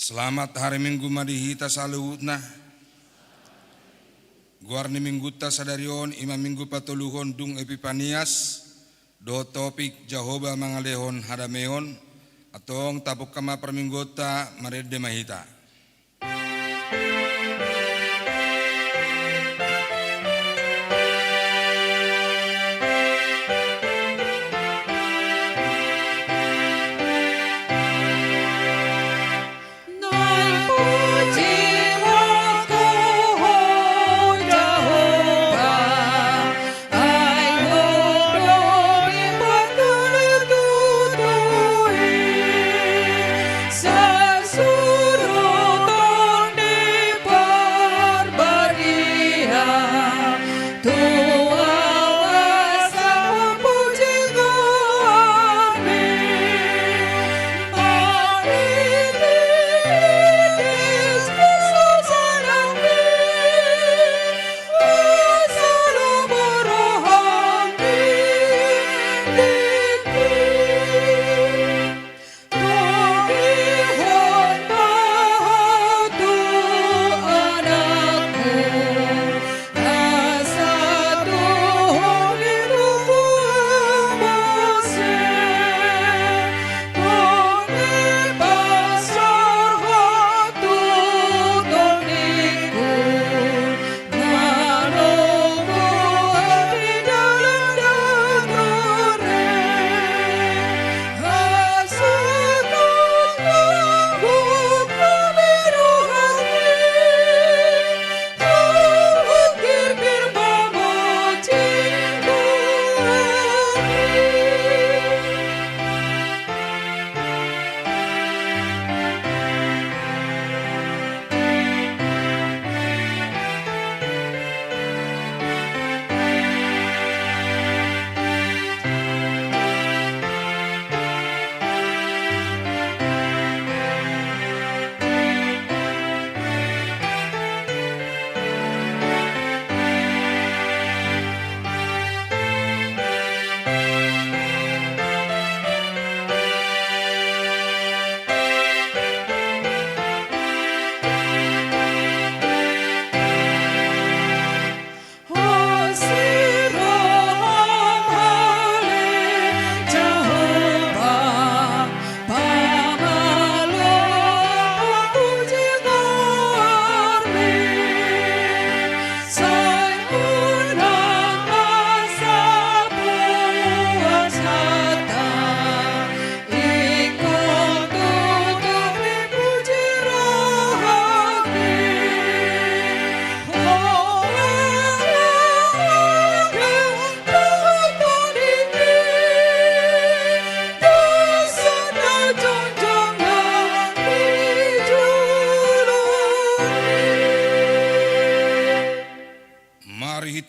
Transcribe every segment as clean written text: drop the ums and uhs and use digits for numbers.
Selamat hari Minggu madihita saluhutna. Guarni mingguta sadarion ima minggu patuluhon dung Epipanias. Do topik Jahoba mangalehon hadameon. Atong tapuk kama perminggota marede mahita.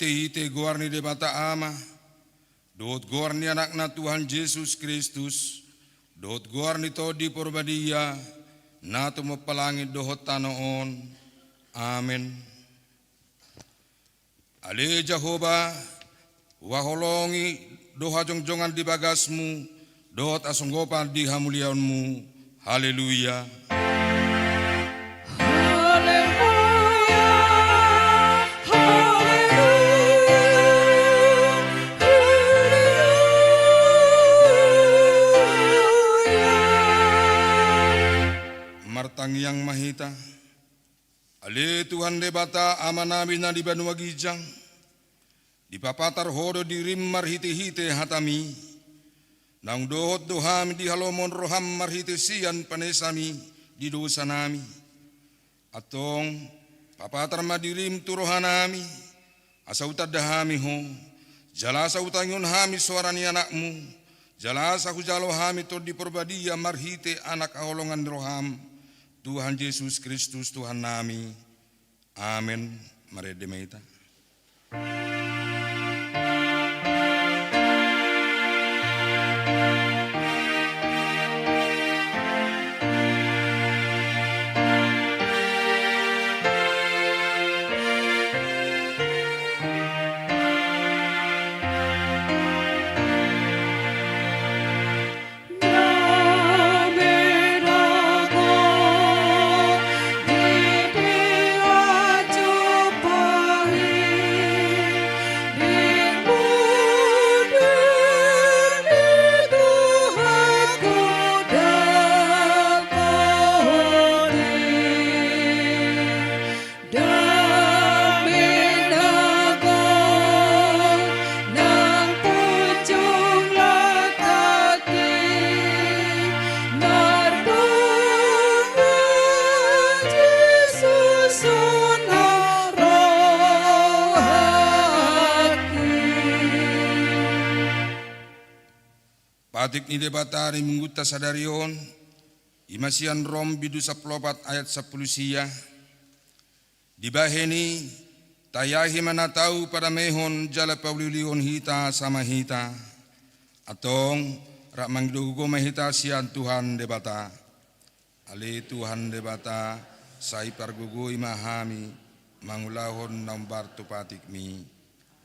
Hite guarni de bata ama, dot guarni anakna Tuhan Yesus Kristus, dot guarni todi porbadia, natu mepelangi dohot tanoon, amin. Ale Jahoba, waholongi doha jongjongan di bagasmu, dohot asunggopan di hamuliaunmu, haleluya. Martang yang mahita, ale Tuhan debata amanami na di Banua Gijang, di papatar hodo di rimmar hite-hite hatami, nang dohot dohami di halomon roham marhite sian panesami di dosa nami, atong papatar madirim turohanami, asauta dahami ho, jalasa utangyun hami suarani anakmu, jalasa hujalo hami to di porbadia marhite anak aholongan roham, Tuhan Yesus Kristus Tuhan nami. Amin. Mari demeita. Patik ni debatari mengguta sadarion, imasian rom bidu 14 ayat 10 sia. Dibaheni tayahi mana tahu pada mehon jala paulion hita sama hita. Atong rak mangdugo mahita sian Tuhan debata. Ali Tuhan debata sai pargugui mahami mangulahon nambar tupatik mi.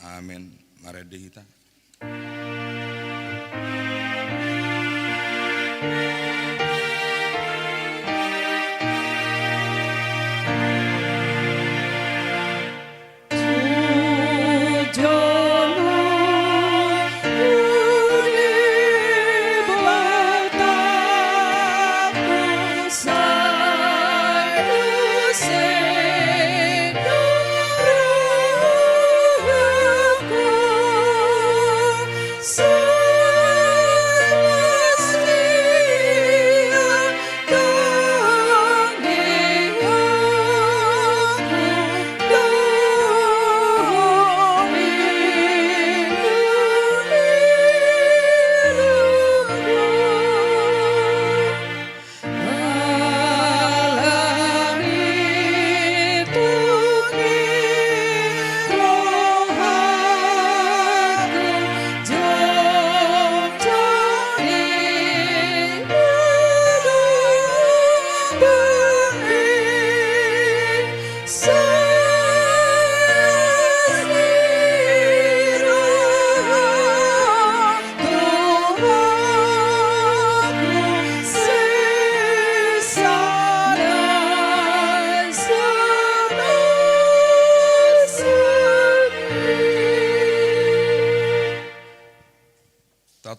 Amen. Mare dehita.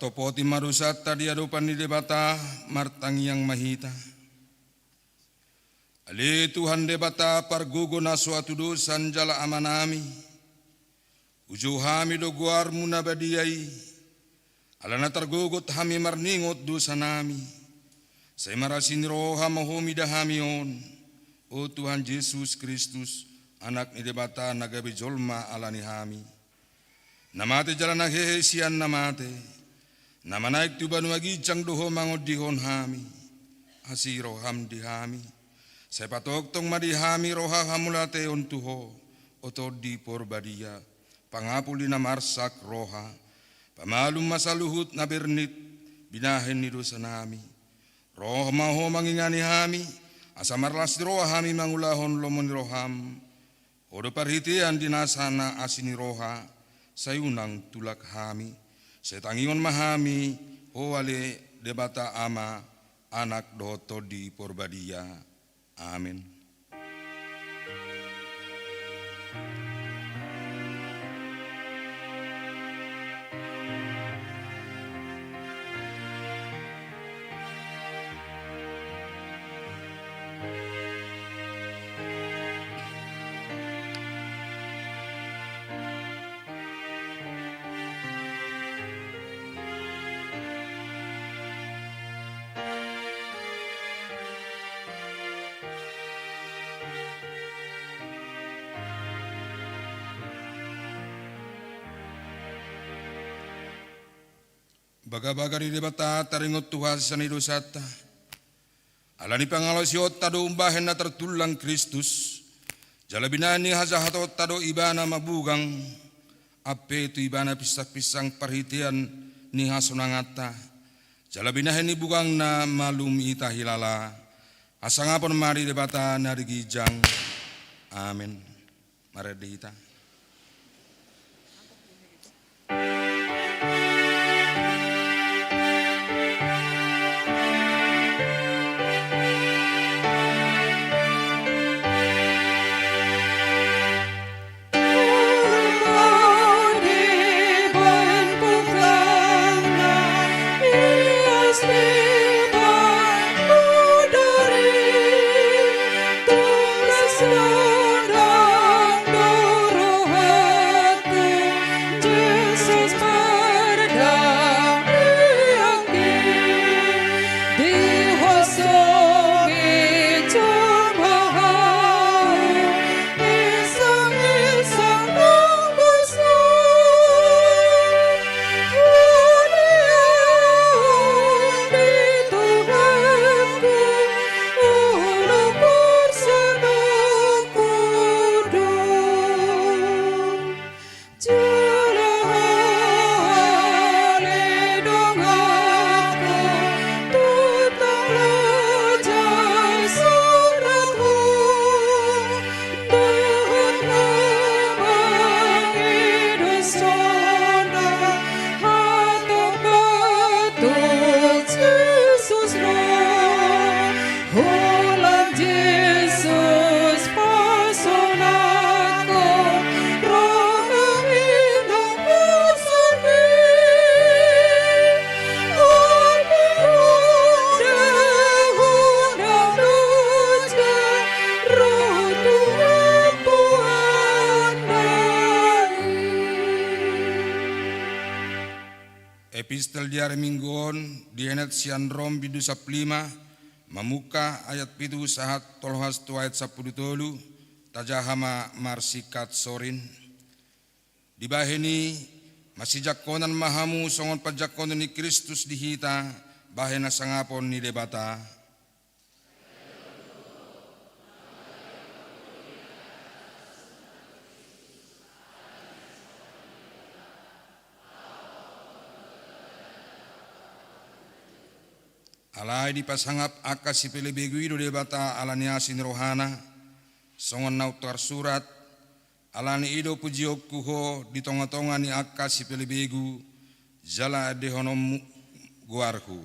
Poti marusat tadi adupan di debata martang yang mahita. Ali Tuhan debata pargugo na suatu dosan jala amanami. Ujuhami do guar munabadiyai. Alana targugot hami marningot dosa nami. Saya marasin roha mahomi dahamion. O Tuhan Yesus Kristus, anak ni debata nagabi jolma alani hami. Namate jala nahehe sian namate. Nama naik tu banu agi cang doho mangod dihon hami, hasi roham dihami. Saya patok tong madi hami roha hamulate on tuho, oto di porbadia, pangapuli na marsak roha, pamalum masaluhut na bernit, binahen ni dosa nami. Roh maho mangingani hami, asamarlas roha hami mangulahon lomon roham, odo parhitian dinasana asini roha, sayunang tulak hami. Setangion mahami hoale debata ama anak doto di porbadia. Amin. Baga-baga di debata taringot Tuhan sanidosata. Alani pangalo siot tado umbahen na tertulang Kristus. Jalabinani hazahatot tado ibana mabugang. Ape tu ibana pisang-pisang perhitian ni hasonangata. Jalabinahen ni bugang na malum ita hilala. Asangapon mari debata narigijang. Amin. Mari dihita. Slodang epistel diare mingguon dienet sian rom bidu saplima mamuka ayat pitu sahat tolhas tu ayat 10 tajahama marsikat sorin dibaheni masih jakonan mahamu songon pajakonan ni Kristus dihita bahena sangapon ni debata alai di pasangap akasi pelebegu ido debata alania sin rohana songon nautar surat alani ido pujiok kuho di tonga-tonga ni akasi pelebegu jala dehonom guarmu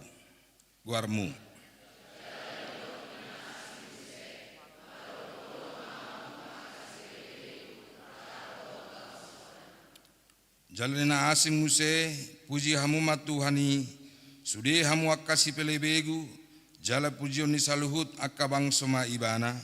jalena asing muse puji hamu matuhani sude hamu akasi pelebegu jala pujion ni saluhut akabang soma ibana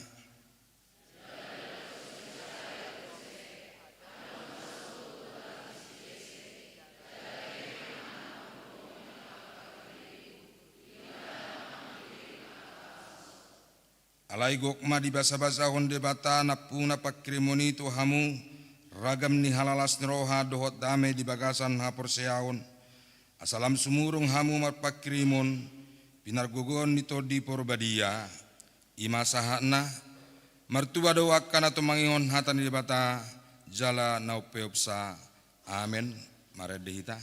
alai gokma di basa-basa honde bata napuna pakrimoni tu hamu ragam ni halalas neroha dohot dame di bagasan hapor seaon asalam sumurung hamu marpakrimon pinargogon nito di porbadia ima sahana martua doakan atau mangingon hatan di bata jala naupeopsa amen maredehita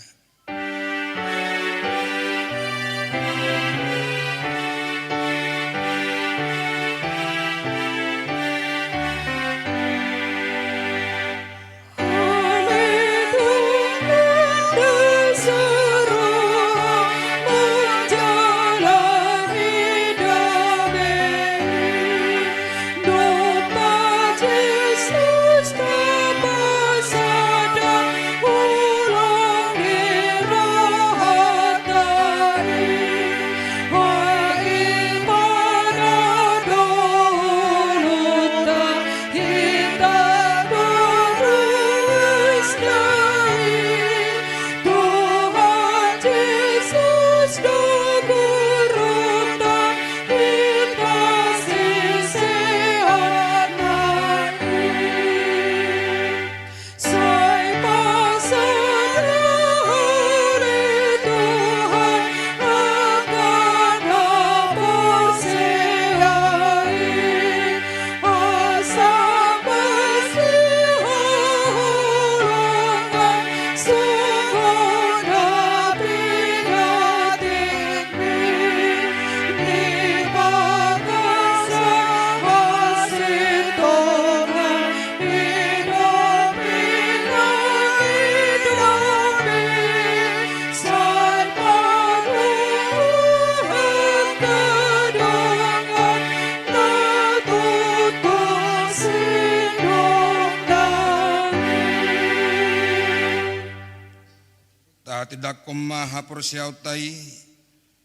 tidak koma hapor siau tai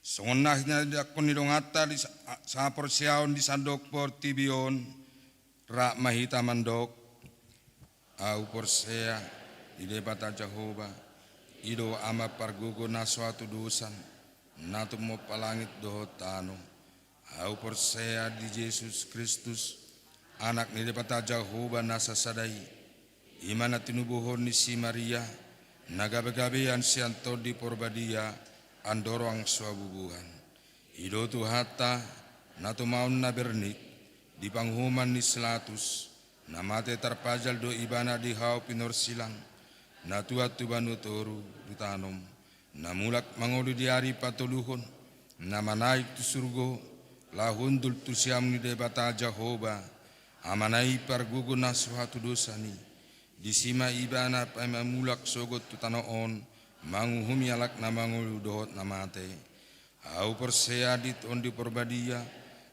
songonah nya dakon ni dongata di sapor siau di sandok por tibion ra mahita mandok au porsea di debata Jehova ido ama pargugo na suatu dosan natu mo palangit dohotano au porsea di Yesus Kristus anak ni debata Jehova nasa sadai imana tinubuhon ni si Maria nagabe-gabean sianto di porbadia andorong suabubuhan ido tu hata natu maun na bernik di panghuman ni selatus namate terpajal do ibana di hau pinor silang natu atu banu toru ditanom namulak mangolu di hari patuluhun nama naik tu surgo lahundul tu siam ni debata Jehova amanai pargugu na suatu dosani disima ibana pamamulak sogot tu tanoon manguhumi alak na mangulu dohot namate au persea dit on di porbadia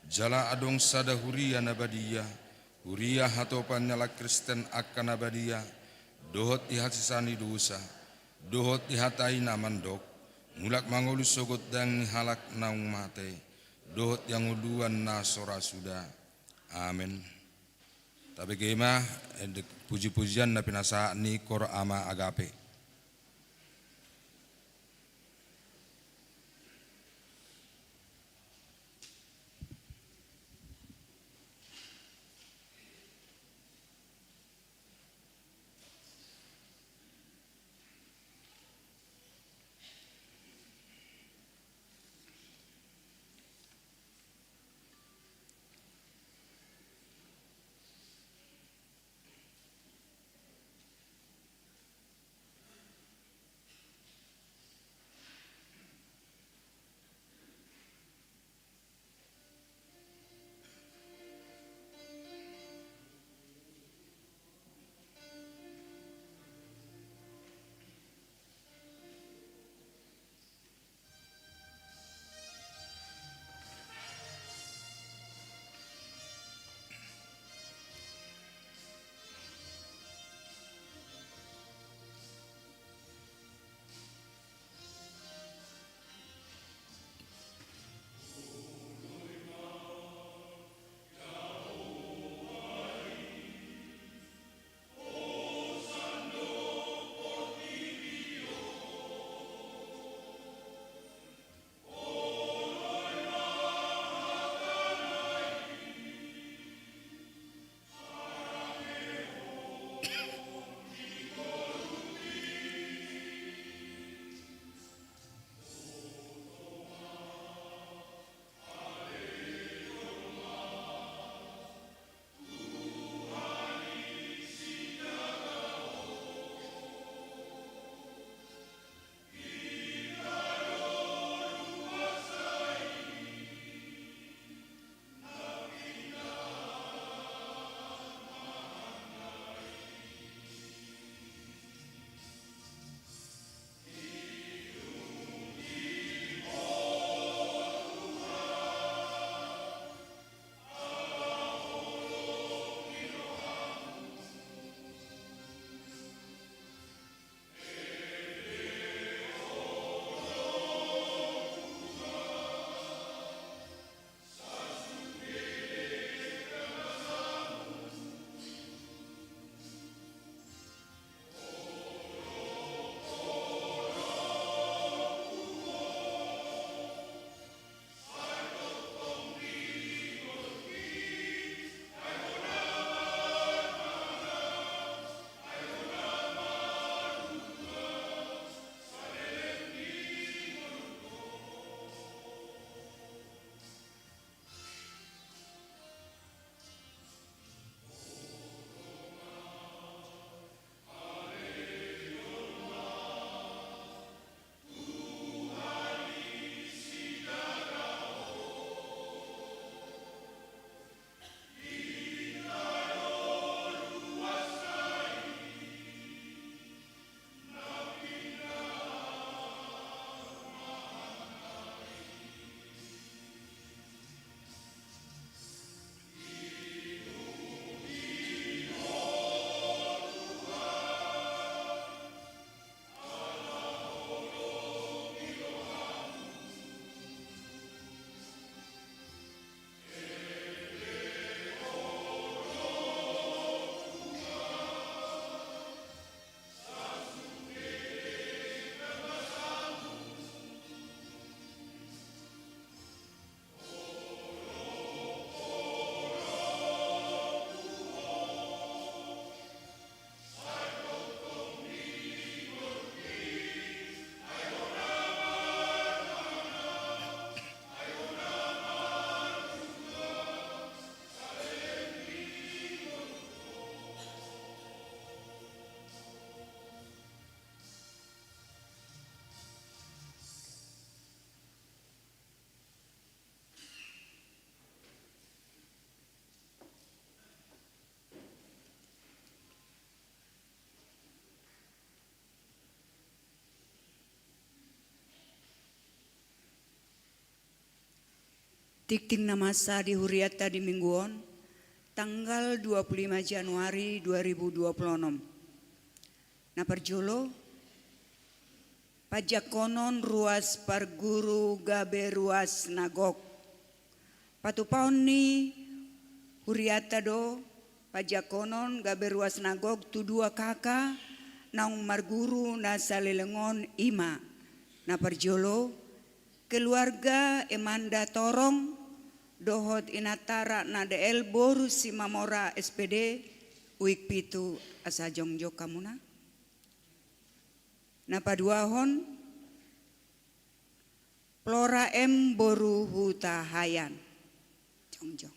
jala adong sada huria nabadia huria hatopan nyala Kristen akan nabadia dohot ihatsisani dosa dohot ihatai namandok mulak mangulu sogot dang halak naung mate dohot yang uluan na sora sudah amin. Tapi kema puji-pujian na pinasa ni kor ama agape. Tikting namasa di huriata di mingguon tanggal 25 Januari 2026. Na perjolo pajakonon ruas parguru gabe ruas nagok. Patupaon ni huriata do pajakonon gabe ruas nagok tu dua kakak naung marguru na salelengon ima. Na perjolo keluarga Emanda Torong dohot inatara na DL boru si Mamora SPD uik pitu asa jongjok kamuna. Na paduahon Flora M boru huta hayan jongjong.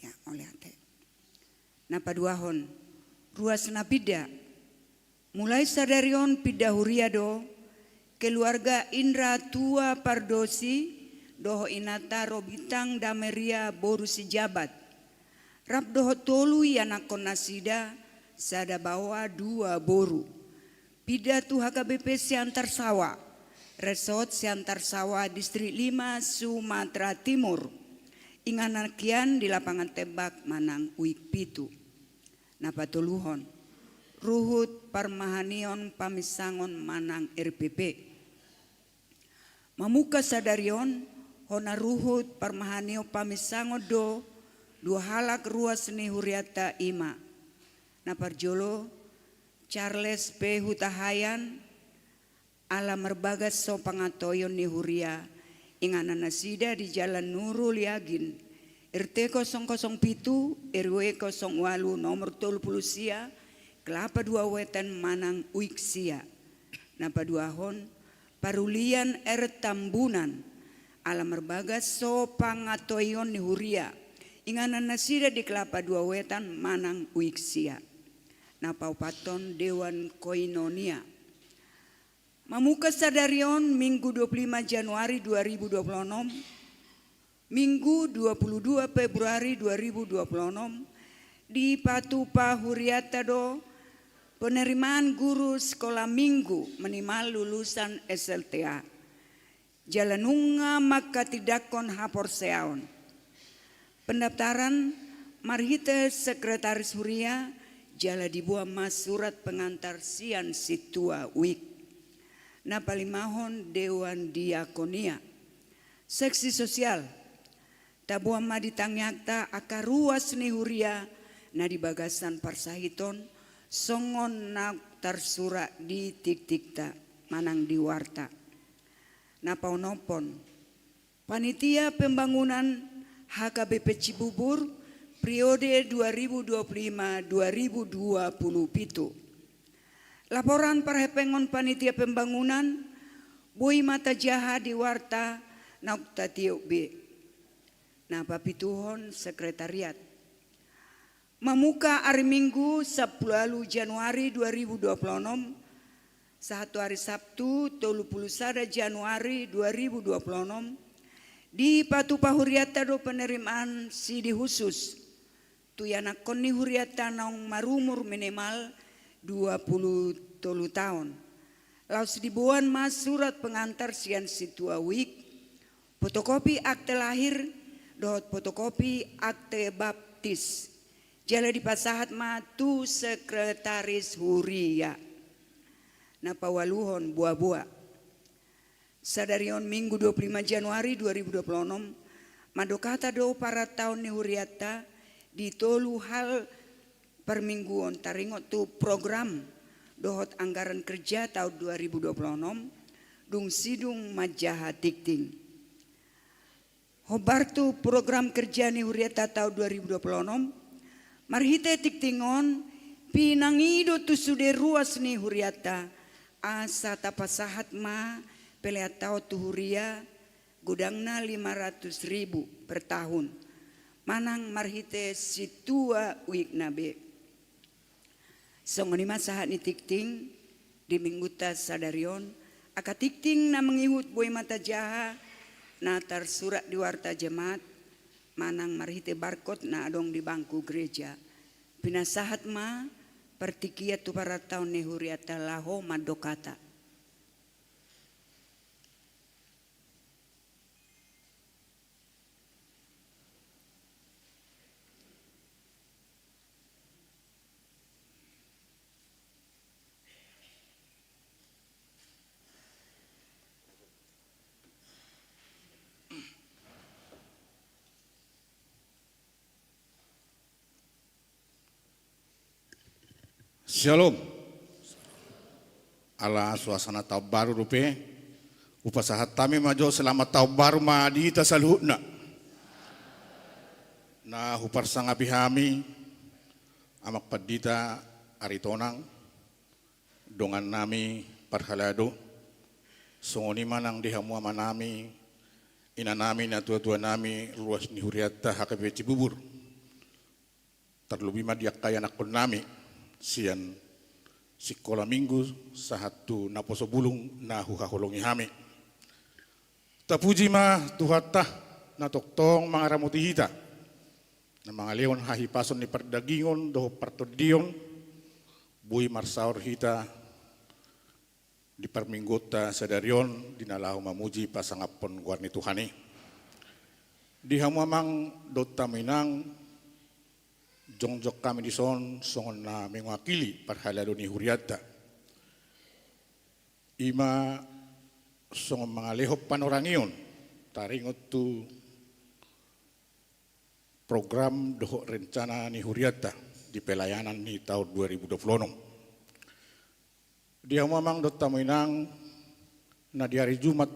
Ya oleh ate. Na paduahon ruas na pida mulai sadarion pida huriado keluarga Indra Tua Pardosi doho inata robitang dameria boru si jabat. Rap doho tolu yanakon nasida sada bawa dua boru. Pida tu HKBP Siantar Sawa, Resort Siantar Sawa Distrik 5 Sumatera Timur. Inganakian di lapangan tembak Manang Uik Pitu. Napatuluhon Ruhut Parmahanion Pamisangon Manang RPP. Mamuka sadarion hona ruhut Parmahanio Pamisangon do dua halak ruas ni huriata ima. Naparjolo Charles P. Hutahayan ala merbagas so pangatoyon ni huria ingana nasida di Jalan Nurul Yagin RT 007 RW 08 nomor 30 sia Kelapa 2 Wetan Manang Uiksia. Napaduahon Parulian Tambunan ala merbagas so pangatoyon ni huria ingana nasida di Kelapa 2 Wetan Manang Uiksia. Napaupaton Dewan Koinonia. Mamuka sadarion Minggu 25 Januari 2026, Minggu 22 Februari 2026 di Patupa Huriata do penerimaan guru sekolah minggu minimal lulusan SLTA. Jalanunga maka tidakon hapor seaon. Pendaftaran marhite sekretaris huria jala dibuat mas surat pengantar sian situa wik. Napalimahon Dewan Diakonia. Seksi sosial. Tabuam maditangnyakta akar ruas ni huria na di bagasan parsahiton songon na tarsura di tik-tikta manang di warta. Napaunopon. Panitia Pembangunan HKBP Cibubur periode 2025-2027. Laporan perhepengon panitia pembangunan Boy Mata Jaha di Warta Naukta Tiok B. Napa pituhon sekretariat. Mamuka hari Minggu 10 Januari 2026 satu hari Sabtu 31 Januari 2026 di Patupa Huriata do penerimaan sidi khusus tu yanakon ni huriata naung marumur minimal 20 tahun. Laus dibuan mas surat pengantar sian situa wik, fotokopi akte lahir, dot fotokopi akte baptis. Jala dipasahat matu sekretaris huria. Napawaluhon buah-buah. Sadarion Minggu 25 Januari 2026, madokata do para tahun ni huriata di tolu hal permingguan taringot tu program dohot anggaran kerja tahun 2026 dung sidung majaha tikting. Hobartu program kerja ni huriata tahun 2026 marhite tiktingon pinangido tu sude ruas ni huriata asa tapasahat ma peleatau tu huria gudangna 500.000 per tahun. Manang marhite situa uik nabe. Songoni masahat ni tikting di mingguta sadarion aka tikting na mengihut Boy Mata Jaha na tarsurat di warta jemaat manang marhite barkot na adong di bangku gereja. Pinasahat ma pertikia tu para tahun ni huriata laho madokata. Shalom. Ala suasana tahun baru rupe. Upasahat kami majo selamat tahun baru madita saluhna. Na hupar sangapi hami amak padita aritonang dongan nami parhalado songoni manang dihamu amanami ina nami na tua-tua nami luas ni huriata hakabe Cibubur. Terlebih madiak kaya nakon nami sian sikola minggu sahatu naposo bulung na huhaholongi hami. Tapuji ma tuhata na toktong mga ramuti hita na mga leon hahipason ni perdagingon doho partodion bui marsaur hita di perminggota sadarion dinalahu mamuji pasangapon guarni Tuhani. Di hamuamang dota minang jongjok kami di son songon na mewakili parhalado ni huriata. Ima songon mga lehop panorangion taringot tu program doho rencana ni huriata di pelayanan ni tahun 2026. Dia memang dot taminang na di hari Jumat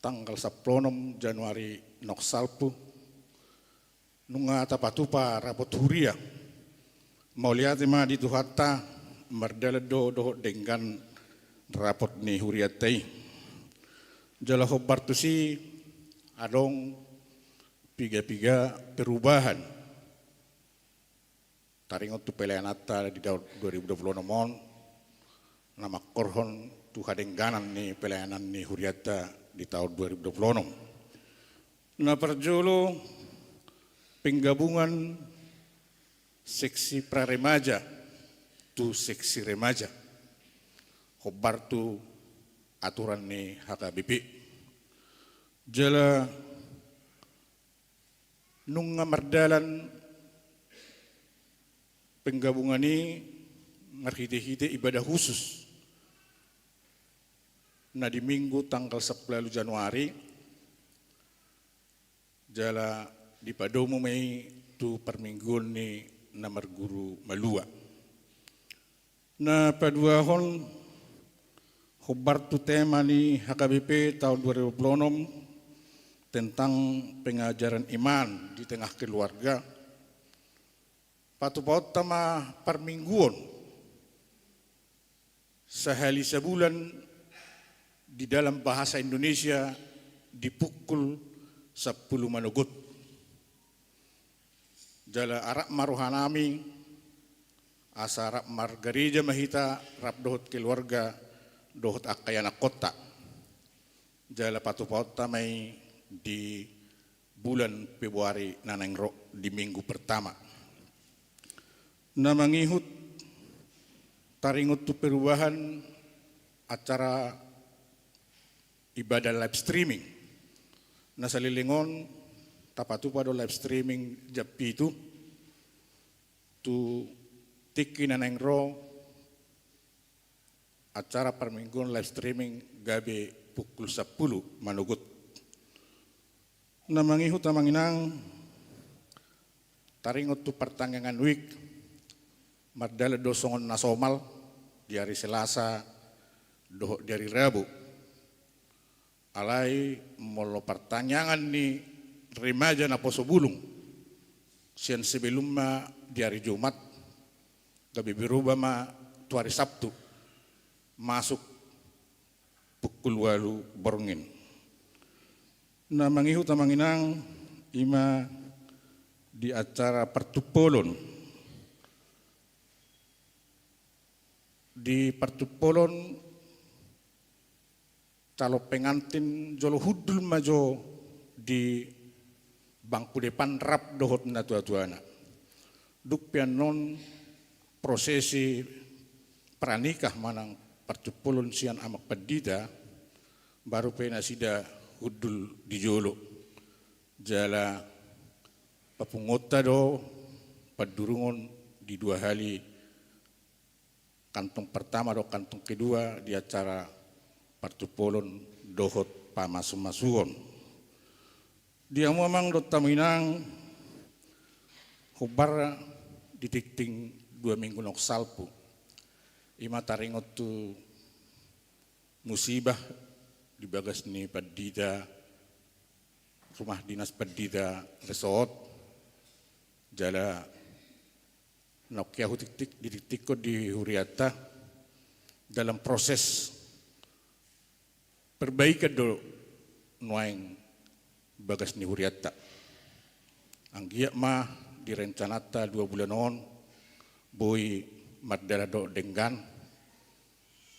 tanggal 10 Januari noksalpu nunga tapatupa rapot huria mau lihat ma di tuhata mardalado doho dengan rapot ni huriatai jala hobartusi adong piga-piga perubahan taringot tu pelayanata di tahun 2026 nama korhon tu hadengganan ni pelayanan ni huriata di tahun 2026 na perjolo penggabungan seksi praremaja tu seksi remaja hobar tu aturan ni HKBP jala nung mardalan penggabungan ini ngarhite-hite ibadah khusus na di minggu tanggal 10 Januari jala di padomo may tu permingguan ni namar guru malua. Na paduahon hubar tu tema ni HKBP tahun 2026 tentang pengajaran iman di tengah keluarga. Patu-paut tama permingguan sehari sebulan di dalam bahasa Indonesia dipukul 10 manugut. Jala arak maruhanami asa arak margarija mahita rap dohot keluarga dohot akayana kota jala patu-paut tamay di bulan Februari nanengro di minggu pertama na mangihut taringot tu perubahan acara ibadah live streaming na salilingon tapatu pada live streaming japi itu tu tiki nanengro acara permingguan live streaming gabe pukul 10 manugut namangihu tamanginang taringot tu pertanggangan week mardala dosongon nasomal di hari Selasa doho di hari Rabu alai molo pertanyaan ni remaja na poso bulung sian sebelum ma di hari Jumat gabi berubah ma tu hari Sabtu masuk pukul 8 borngin na mangihu tamanginang ima di acara pertupolon di pertupolon calo pengantin jolo hudul majo di bangku depan rap dohot na tua-tuana. Duk pianon prosesi pranikah manang percupulun sian amak pedida baru pena sida hudul di jolo. Jala papungota do padurungon di 2 hari kantong pertama do kantong kedua di acara percupulun dohot pamasum-masuon. Dia memang dot taminang hubar ditikting 2 minggu nok salpu. Ima taringot tu musibah di bagas ni Padida, rumah dinas Padida resort, jala nok yahu titik di Huriata dalam proses perbaikan do nuaing bagas ni Huriata. Anggia mah direncanata 2 bulan on, boy madala do denggan,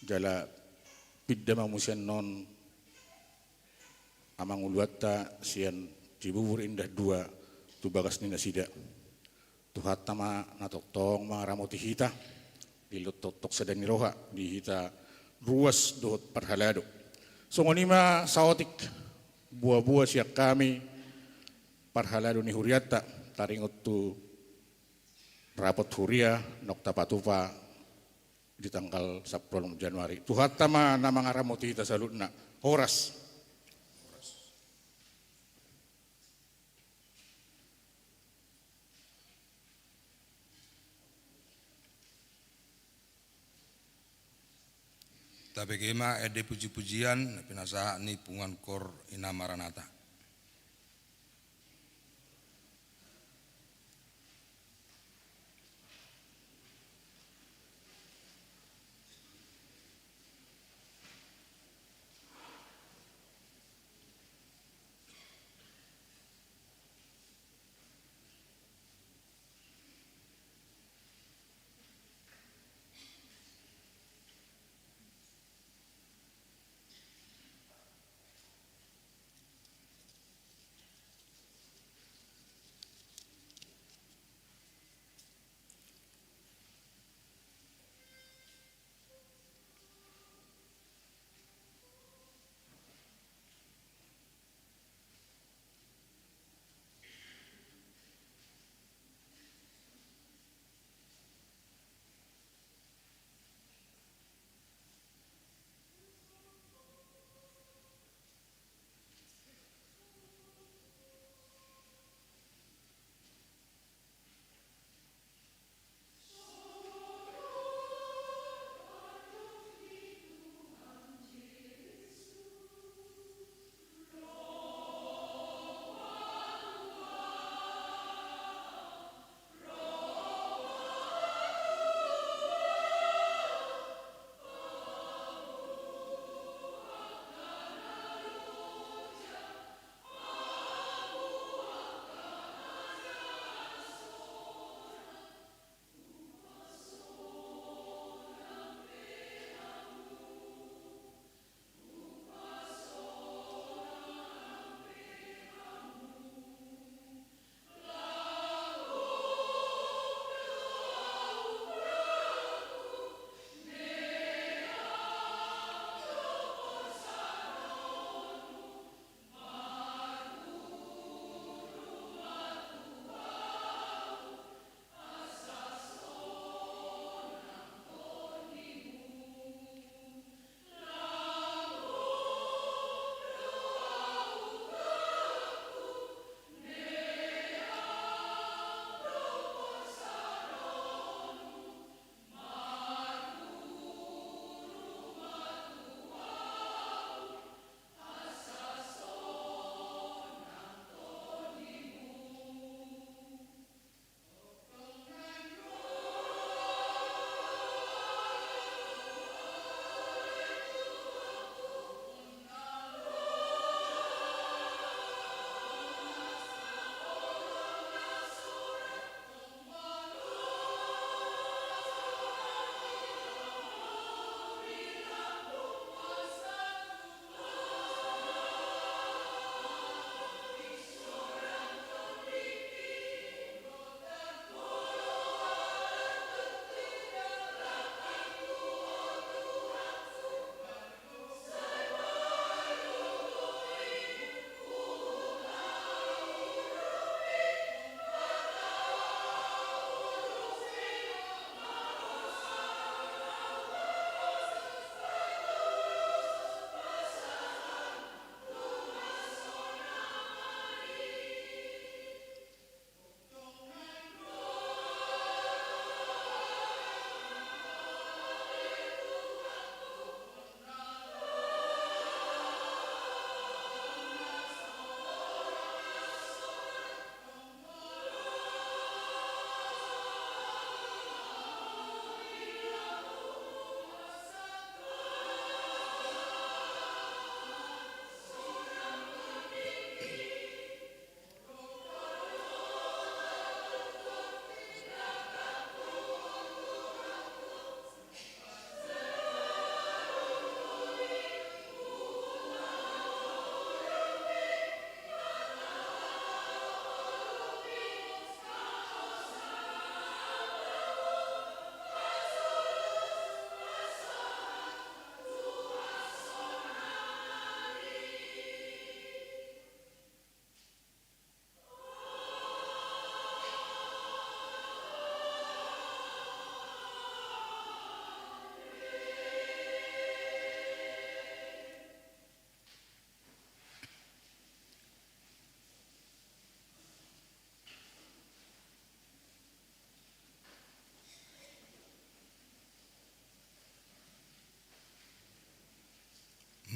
jala pidda mamusian non amang uluata sian Cibubur Indah 2 tu bagas ni nasida. Tuhata ma natoktong ma ramoti hita, dilutotok sedang roha di hita ruas dohot parhalado. So ngonima saotik buah-buah siak kami parhalado ni Huriata taringot tu rapot huria nokta patupa di tanggal 10 Januari. Tuhata ma namang aramoti hita salutna horas. Tapi kema ede puji-pujian pinasa ni pungan kor ina maranata.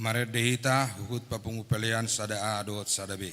Mare dehita hukut papungupelean sada A dot sada B.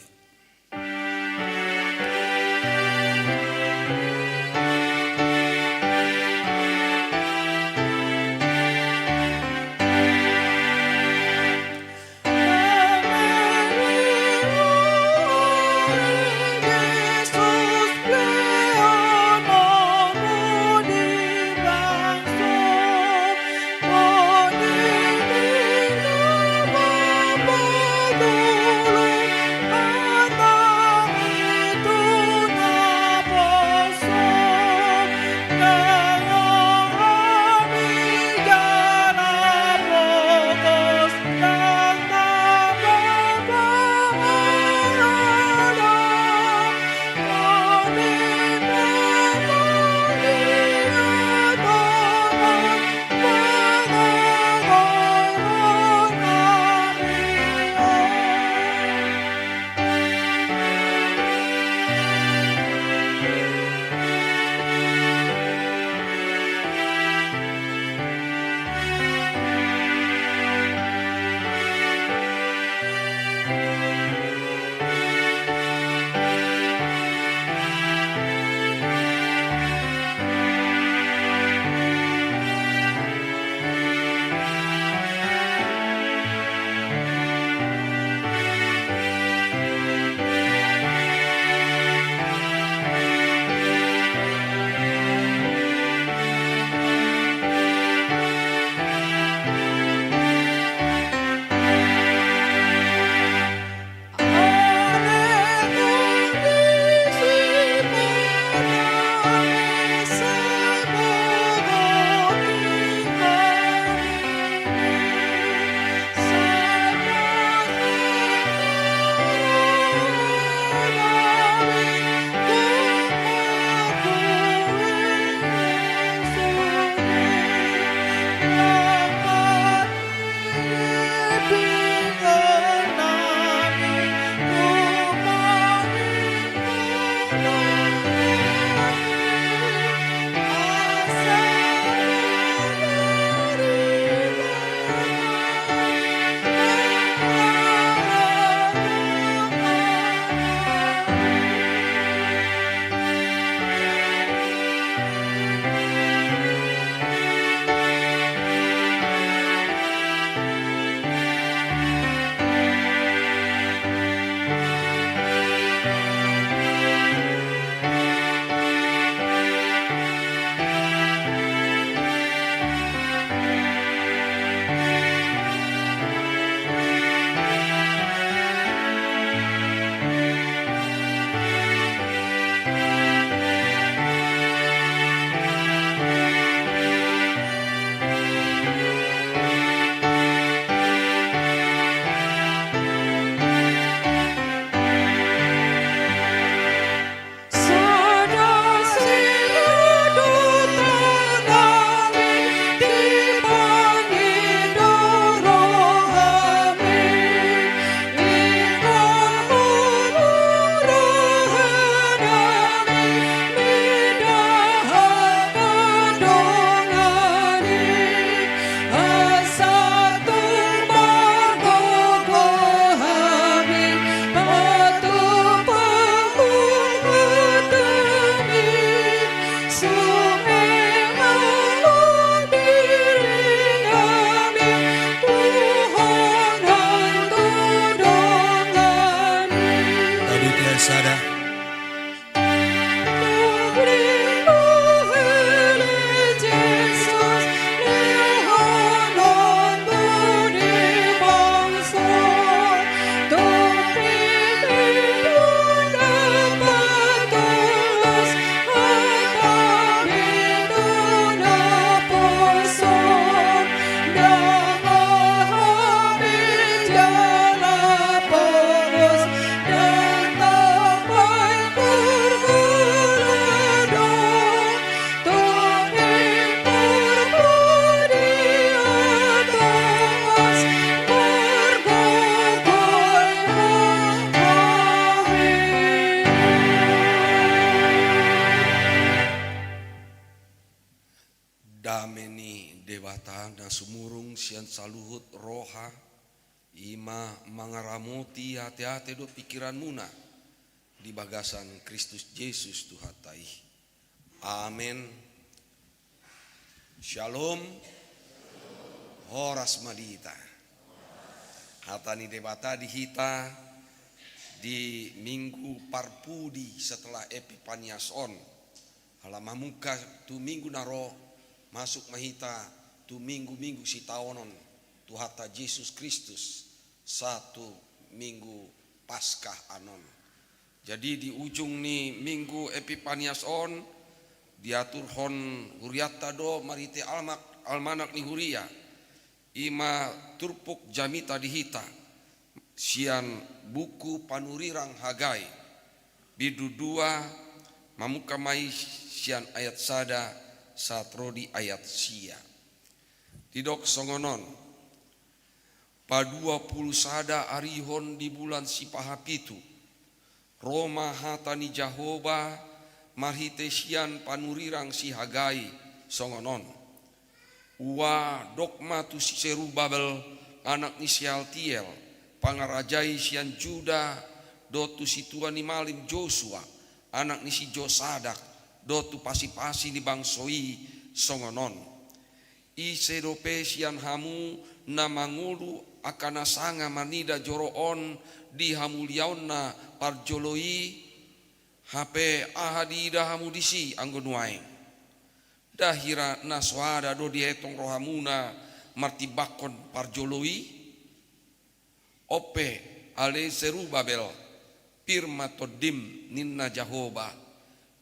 Dameni dewata na sumurung sian saluhut roha Ima mangaramuti hati-hati do pikiran muna di bagasan Kristus Yesus Tuhatai. Amin. Shalom. Horas madita. Hatani debata di hita di minggu parpudi setelah Epifanias on. Halamamuka tu minggu naro masuk mahita tu minggu si taonon Tuhata Yesus Kristus satu minggu Paskah anon. Jadi di ujung ni minggu Epifanias on diatur hon huriata do marite almanak ni huria ima turpuk jamita dihita sian buku panurirang Hagai bidu 2 mamuka mai sian ayat sada satrodi ayat sia tidok songonon pa 20 sada arihon di bulan Sipahapitu Roma hatani Jahoba marhite sian panurirang si Hagai songonon Uwa dokma tu si Serubabel anak ni Sialtiel pangarajai sian Juda do tu si tuan ni Malim Joshua anak ni si Josadak do tu pasi-pasi ni bangsoi songonon I sedope sian hamu na mangulu akana sanga manida joroon di hamuliauna parjoloi hape ahadida hamudisi anggonuaeng dahira naswada do dietong rohamuna martibakon parjoloi ope ale Serubabel pirma todim ninna Jahoba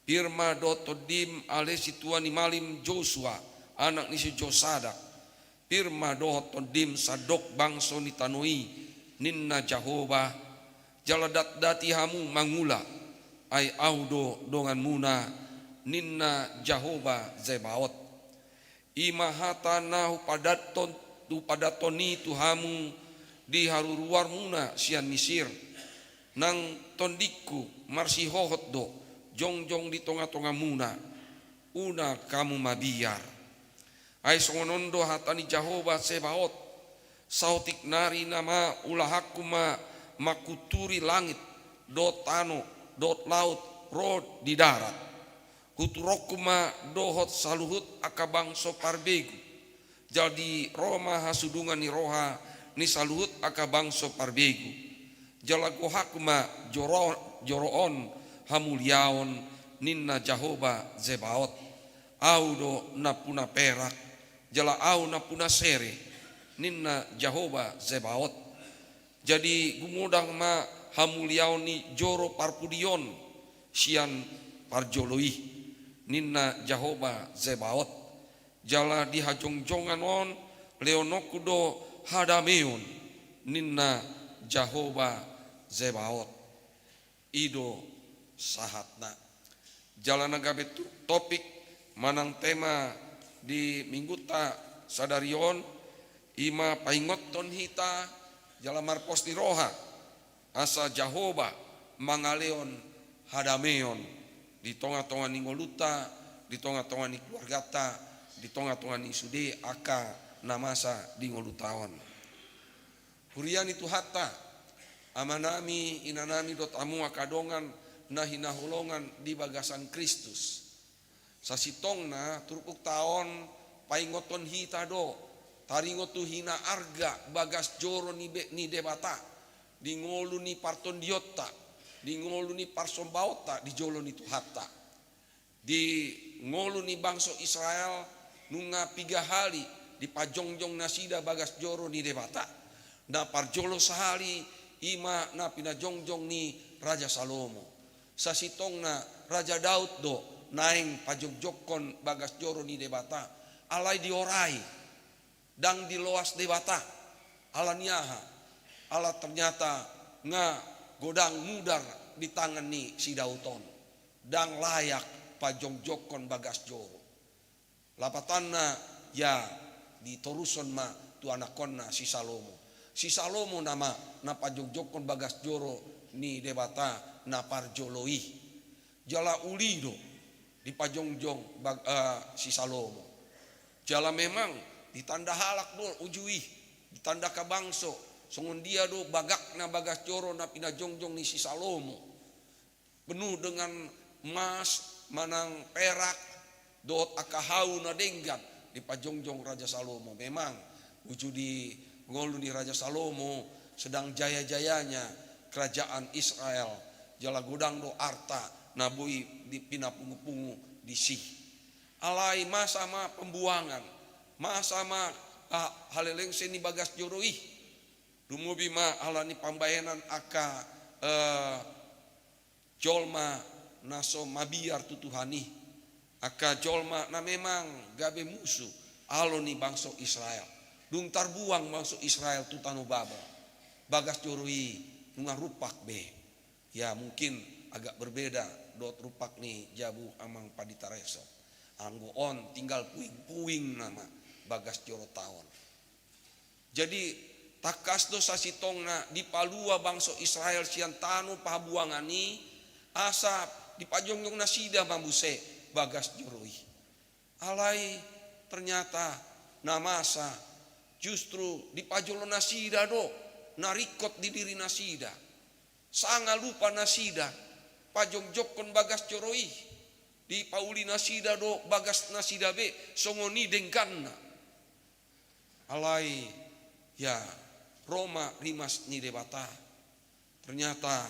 pirma do todim ale situani Malim Joshua anak ni si Josadak pirma do todim sadok bangso ni tanoi ninna Jahoba jaladat dati hamu mangula ai audo dongan muna ninna Jahoba Zebaot imahata nahu padatoni tuhamu di haruruar muna sian Misir nang tondiku marsi hohot do jongjong di tonga-tonga muna una kamu mabiar ai songonondo hatani Jahoba Zebaot sautik nari nama ulahakuma makuturi langit dot tano dot laut rod di darat kuturokuma dohot saluhut akabang soparbegu jadi Roma hasudungan ni roha ni saluhut akabang soparbegu jalagohakuma joroon hamuliaon ninna Jahoba Zebaot audo napuna perak jala au napuna sere ninna Jahoba Zebaot jadi gumodang ma hamuliaon ni joro parpudion sian parjoloi ninna Jahoba Zebaot jala dihajongjongan on leonokudo hadameon ninna Jahoba Zebaot ido sahatna jala nagabe topik manang tema di mingguta sadarion ima paingoton hita jala marpos ni roha asa Jahoba mangaleon hadameon di tonga-tonga ni ngoluta, di tonga-tonga ni keluargata, di tonga-tonga ni sude aka namasa di ngolutawan. Hurian itu hatta amanami inanami dot amu akadongan nahina holongan di bagasan Kristus. Sasitongna turpuk taon paingoton hita do taringotu hina arga bagas joro ni debata di ngolu ni parton diota di ngolu ni parsombaota di jolo ni tuhata di ngolu ni bangso Israel nunga piga hali di pajongjong nasida bagas joro ni debata na parjolo sahali ima na pinajongjong ni Raja Salomo sasitongna Raja Daud do naeng pajogjokon bagas joro ni debata alai diorai dang di loas debata alaniaha ala ternyata nga godang mudar di tangan ni si Dauton dang layak pajongjokon bagas joro lapatanna ya di toruson ma tu anakonna si Salomo nama na pajongjokon bagas joro ni debata na parjoloi jala ulido di pajongjong si Salomo jala memang ditanda halak dol ujui ditanda kabangso songon dia do bagak na Bagas Joro na pina jongjong ni si Salomo. Penuh dengan emas, manang perak, dot akahau na denggan di pajongjong Raja Salomo. Memang wujud di ngolu di Raja Salomo sedang jaya-jayanya kerajaan Israel. Jala godang do arta nabui di pina pungu-pungu di sih. Alai masa-ma pembuangan, masa-ma haleleng seni Bagas Joro ih. Dumubi ma alani pambayanan aka jolma naso mabiar tutuhani. Aka jolma na memang gabe musuh aloni bangsa Israel. Dung tarbuang bangsa Israel tutanu baba. Bagas Joro ih nunga rupak be. Ya mungkin agak berbeda dot rupak nih jabu amang paditareso. Anggo on tinggal puing-puing nama Bagas Joro tahun. Jadi takas dosa sitongna di palua bangsa Israel sian tanu pahabuangani asap di pajongjong nasida mambuse Bagas Joro ih. Alai ternyata namasa justru di pajolo nasida do narikot di diri nasida. Sanga lupa nasida pajongjokon Bagas Joro ih. Di pauli nasida do Bagas nasida be songoni dengkanna. Alai ya Roma rimas ni debata. Ternyata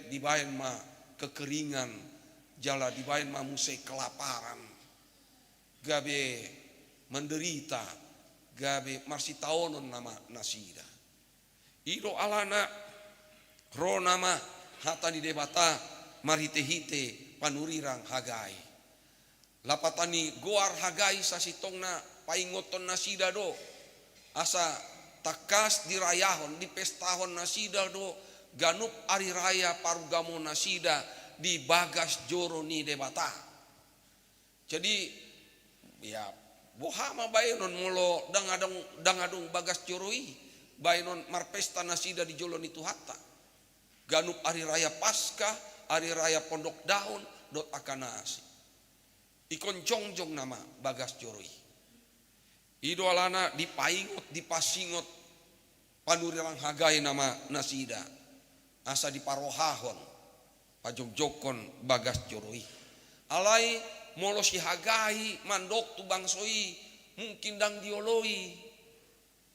dibayan ma kekeringan, jala dibayan ma musai kelaparan. Gabe menderita, gabe marsi taonon nama nasida. Iro alana ro nama hata di debata marite-hite panurirang Hagai. Lapatani goar Hagai sasitongna paingoton nasida do. Asa takas dirayahon di pestahon nasida do ganup ari raya parugamo nasida di Bagas Joro ni debata. Jadi ya bohama bayenon molo dangadong Bagas Joro ih bayenon marpesta nasida di jolon itu hatta. Ganup ari raya Paskah, ari raya Pondok Daun dot akanasi. Ikon jongjong nama Bagas Joro ih. Ido alana dipaingot dipasingot panurirang Hagai nama nasida. Asa diparohahon pajongjokon Bagas Joro ih. Alai molo si Hagai mandok tu bangsoi mungkin dang dioloi.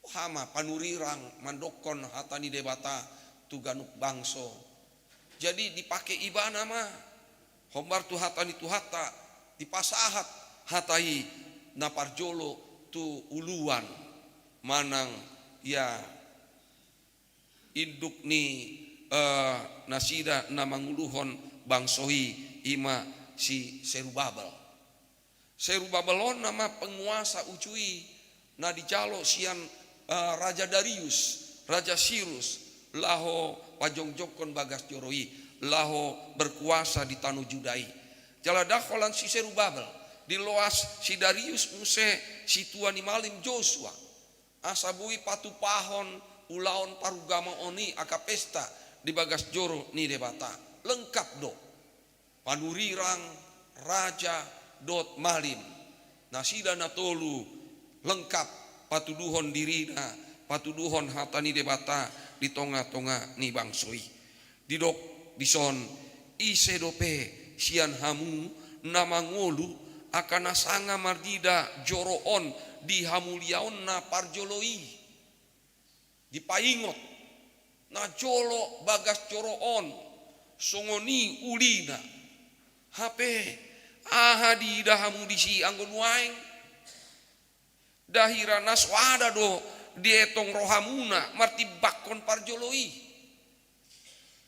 Hama panurirang mandokon hatani debata tu ganuk bangso. Jadi dipakai iba nama hombar tu hatani tu hata dipasahat hatai naparjolo tu uluan manang ya induk ni nasida namanguluhon bangsoi ima si Serubabel. Serubabelon nama penguasa ucui na dijalo sian Raja Darius, Raja Sirus laho pajongjokon Bagas Joro ih, laho berkuasa di tanah Judai. Jala dakholan si Serubabel diloas si Darius muse si tuani malim Joshua. Asabui patu pahon ulaon parugama oni aka pesta di Bagas Joro ni debata. Lengkap do. Panurirang raja dot malim. Nasida natolu lengkap patuduhon dirina, patuduhon hatani debata di tonga-tonga ni bangsoi. Didok dison ise dope sian hamu nama ngolu akan sanga mardida joroon di hamuliaon na parjoloi. Dipaingot na jolo Bagas Joroon songoni ulina. Hape ahadi dahamu disi anggon waeng. Dahira naswada do dietong rohamuna martibakon parjoloi.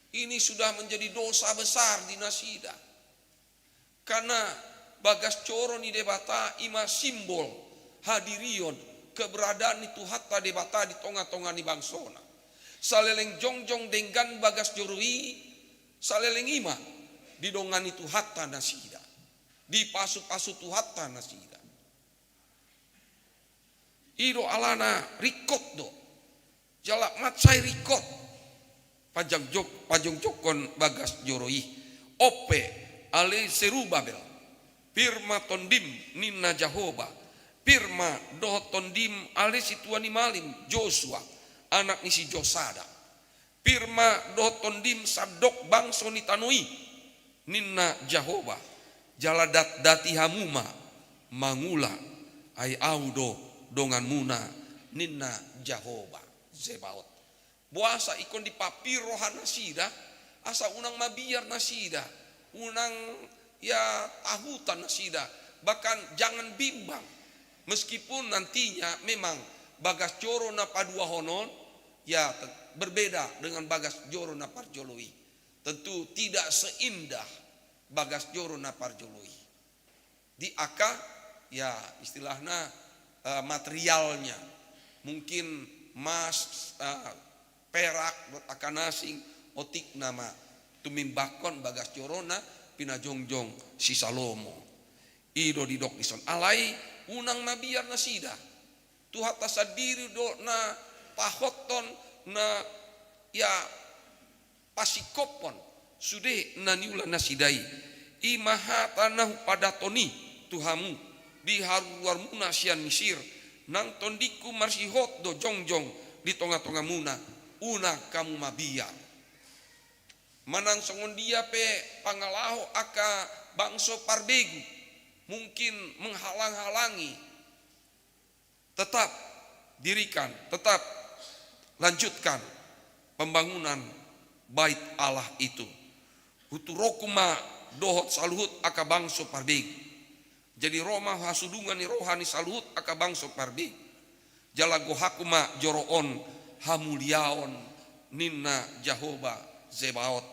Ini sudah menjadi dosa besar di nasida. Karena Bagas Joro ni debata ima simbol hadirion keberadaan itu hatta debata di tonga-tonga ni bangsona. Saleleng jongjong denggan Bagas Joro ih saleleng ima di dongan itu hatta nasida. Di pasu-pasu tu hatta nasida. Ido alana rikot do. Jalak matsai rikot. Pajongjokon Bagas Joro ih. Ope ale Serubabel. Pirma tondim ninna Jahoba. Pirma doh tondim ale situani malim Joshua. anak ni si Josada. Pirma dotondim sadok bangso ni tanui ninna Jahoba jaladat dati hamuma mangula ai audo dongan muna ninna Jahoba Zebaot. Buasa ikon di papir rohan nasida asa unang mabiar nasida unang ya tahutan nasida, bahkan jangan bimbang meskipun nantinya memang bagas joro na padua honon ya berbeda dengan bagas joro na parjoloi, tentu tidak seindah bagas joro na parjoloi. Di aka ya istilahnya materialnya mungkin emas, perak buat akan asing otik nama tumimbakon bagas jorona pina jongjong si Salomo ido di dok dison alai unang mabiar nasida tuhat tasadiri do na pahoton na ya pasikopon sude na niula nasidai imaha tanah pada toni tuhamu di haruar muna sian misir nang tondiku marsihot do jongjong di tonga-tonga muna una kamu mabiar manang songon dia pe pangalaho aka bangso parbegu mungkin menghalang-halangi, tetap dirikan, tetap lanjutkan pembangunan bait Allah itu. Huturokuma dohot saluhut aka bangso parbegu. Jadi Roma hasudungan ni rohani saluhut aka bangso parbegu. Jalago hakuma joroon hamuliaon ninna Jahoba Zebaot.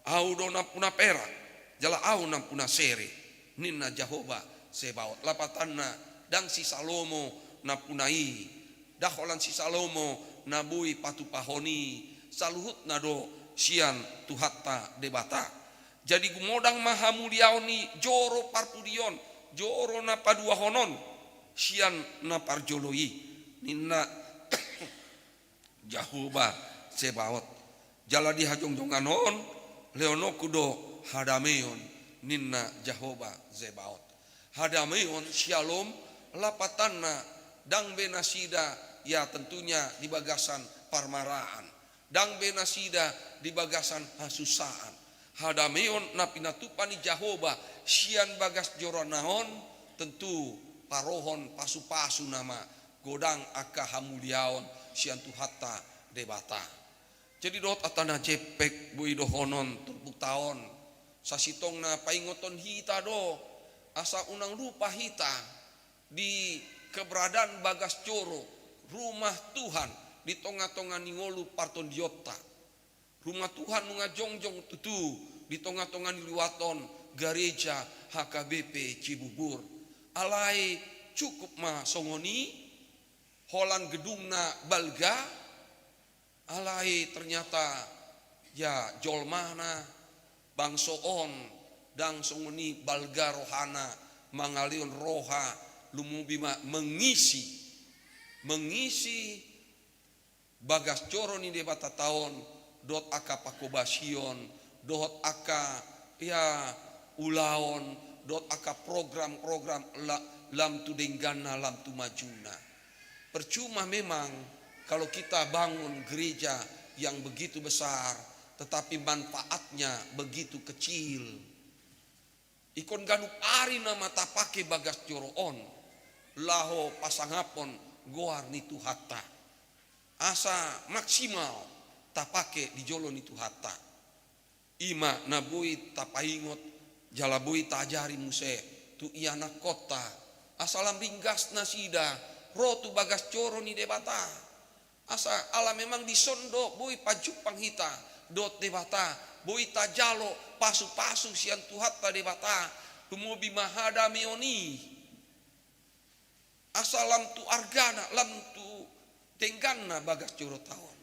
Au dona puna perak jala au nam puna sere ninna Jahoba Zebaot. Lapatanna dang si Salomo na punai daholan si Salomo na bui patu pahoni saluhut nado sian tuhatta debata. Jadi gumodang mahamuliaoni joro parpudion joro na padua honon sian na parjoloi ninna Jahoba Zebaot. Jala di hajong-jongan on leono kudo hadameon ninna Jahoba Zebaot. Hadameon shalom lapatanna dang benasida ya tentunya di bagasan parmaraan. Dang benasida di bagasan hasusaan. Hadameon na pinatupani Jahoba sian bagas joronaon tentu parohon pasu-pasu nama godang aka hamuliaon sian tuhatta debata. Jadi dot atana jepek bui dohonon turbuk taon sasitong na paingoton hita do asa unang rupa hita di keberadaan bagas joro rumah Tuhan di tonga-tonga ningolu parton diota rumah Tuhan nunga jongjong tutu di tonga-tonga niluaton gereja HKBP Cibubur alai cukup ma songoni holan gedungna balga alai ternyata ya jolmana bangsoon dang songoni balga rohana mangalion roha lumubima mengisi bagas coro ni debata tahun dot aka pakobasion dot aka ya ulaon dot aka program-program lam tu denggana lam tu majuna. Percuma memang kalau kita bangun gereja yang begitu besar tetapi manfaatnya begitu kecil. Ikon ganuk ari nama tapake bagas joroon laho pasangapon goar nitu hatta. Asa maksimal tapake di jolo nitu hatta. Ima nabui tapaingot jalabui tajari muse tu iana kota. Asalam ringgas nasida rotu bagas joro ni debata. Asa ala memang disondo bui pajupang hita dot debata bui tajalo pasu-pasu sian tuhatta debata tumubi mahada meoni asalam tu argana lam tu tenggana bagas joro tahun.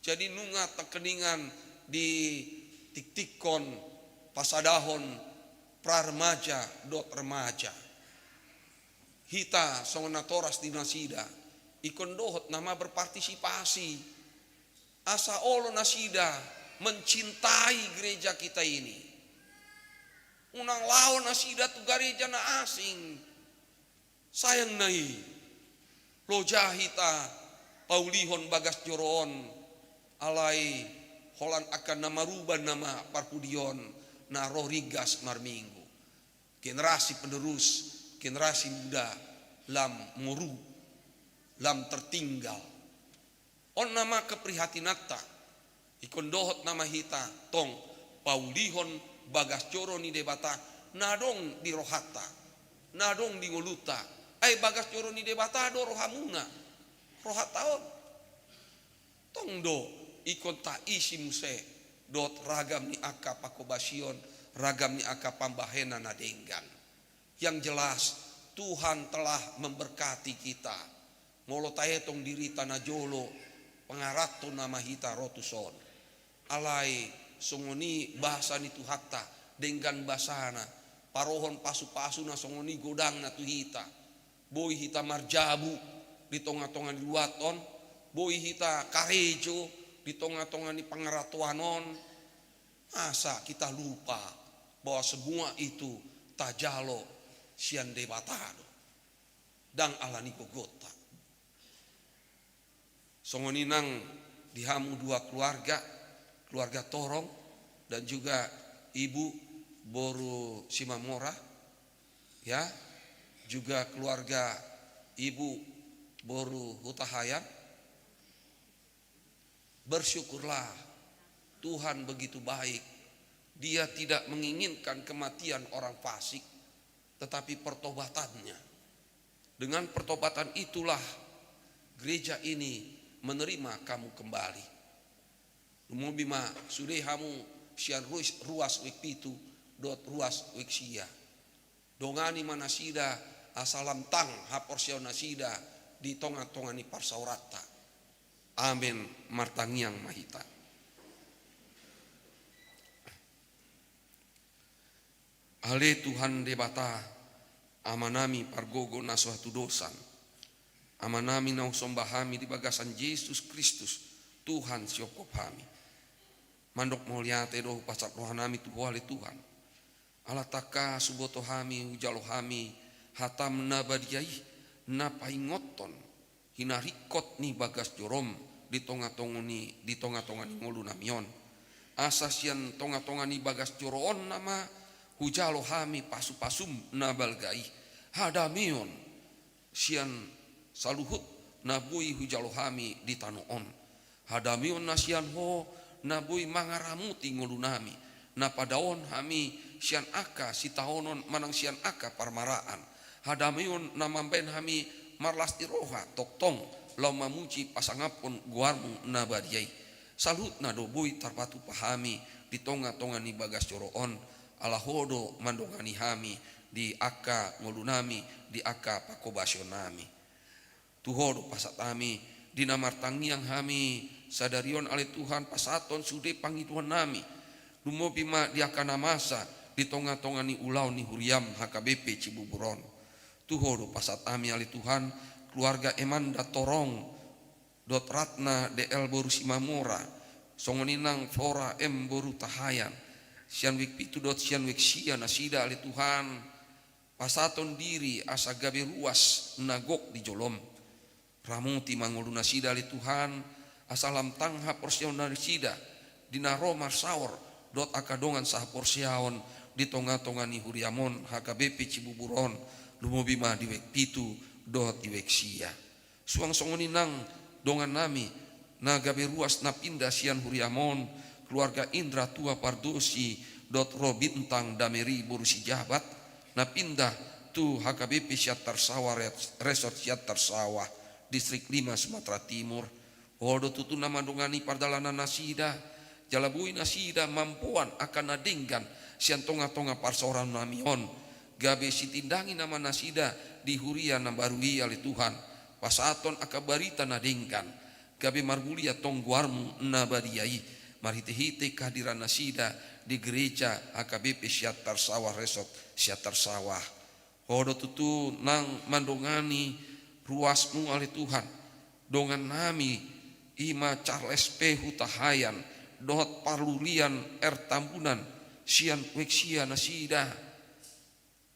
Jadi nunga tekeningan di tik-tikon pasadahon praremaja dot remaja hita songonatoras dinasida ikon dohot nama berpartisipasi asa olo nasida mencintai gereja kita ini unang lawan nasida tu gereja na asing sayang nai loja hita paulihon bagas joroon alai holan akan nama ruban nama parpudion na rorigas marminggu. Generasi penerus, generasi muda lam moru, lam tertinggal. On nama keprihatinata, ikon dohot nama hita tong paulihon bagas joro ni debata nadong di rohata, nadong di ngoluta. Ai bagas joro ni debata do rohamuna, rohataon. Tong do ikon ta isi muse dot ragam ni aka pakobasion, ragam ni aka pambahena nadenggan. Yang jelas Tuhan telah memberkati kita. Ngolo taetong diri tanah jolo pengarato nama hita rotuson. Alai songoni bahasa ni tuhata dengan basana parohon pasu-pasu na songoni godang na tuhita. Boy hita marjabu di tonga-tonga di luaton, boy hita karejo di tonga-tonga ni pangaratuanon. Asa kita lupa bahwa semua itu tajalo sian debatado dan alani kogota. Songoni nang dihamu dua keluarga, keluarga Torong dan juga ibu Boru Simamora, ya, juga keluarga ibu Boru Hutahayan. Bersyukurlah Tuhan begitu baik. Dia tidak menginginkan kematian orang fasik, tetapi pertobatannya. Dengan pertobatan itulah gereja ini menerima kamu kembali. Lumobima sudehamu sian ruas wik pitu dot ruas wik sia. Dongani manasida asalam tang haporsion nasida di tonga-tongani parsaurata. Amin martangiang mahita. Ale Tuhan debata amanami pargogo na suatu dosan. Amanami na usombahami di bagasan Yesus Kristus Tuhan siokop hami. Mandok moliate doh pasak rohanami tu wale Tuhan. Alataka suboto hami ujalo hami hatam nabadiai napaingoton hinarikot ni bagas jorom di tonga-tonga ni ngolu namion. Asasian tonga-tonga ni bagas joron nama hujalo hami pasu-pasum nabalgai hadamion sian saluhut nabui hujalo hami di tanoon hadamion nasian ho nabui mangaramuti ngolunami napadaon hami sian aka sitahonon manang sian aka parmaraan hadamion namamben hami marlasti roha toktong lau mamuci pasangapon guarmu nabadiai salut nadobui tarpatu pahami di tonga-tonga ni bagas coroon alahodo mandongani hami di aka ngolunami di aka pakobasionami tuhodo pasatami di namartangiang hami sadarion ale Tuhan pasaton sude pangituan nami lumobima di akana masa di tonga-tonga ni ulau ni huriam HKBP Cibuburon tuhodo pasatami ale Tuhan keluarga Emanda Torong dot Ratna DL Boru Simamora songoninang Flora M Boru Tahayan sian wik pitu dot sian wik sia nasida ale Tuhan pasaton diri asa gabe ruas nagok di jolom ramuti mangulu nasida ale Tuhan asalam tangha porsion nasida dina Roma saur dot akadongan sah porsion di tonga-tonga ni huriamon HKBP Cibuburon lumobima di wik pitu dot di wik sia suang songoninang dongan nami na gabe ruas na pindah sian huriamon keluarga Indra Tua Pardosi dot Robintang Dameri Borusi Jabat na pindah tu HKBP Siat Tarsawah Resort Siat Tarsawah Distrik 5 Sumatera Timur. Odo tutu nama dongani pardalanan nasida jalabui nasida mampuan akan nadinggan sian tonga-tonga parsoran namion gabe sitindangi nama nasida di huria nambarui ale Tuhan pasaton akabarita nadinggan gabe marbulia tongguarmu nabadiai marhite-hite kehadiran nasida di gereja HKBP Siat Tarsawah Resort Siat Tarsawah. Hodo tutu nang mandongani ruasmu ale Tuhan. Dongan nami ima Charles P. Hutahayan dot Parlulian R. Tambunan sian weksia nasida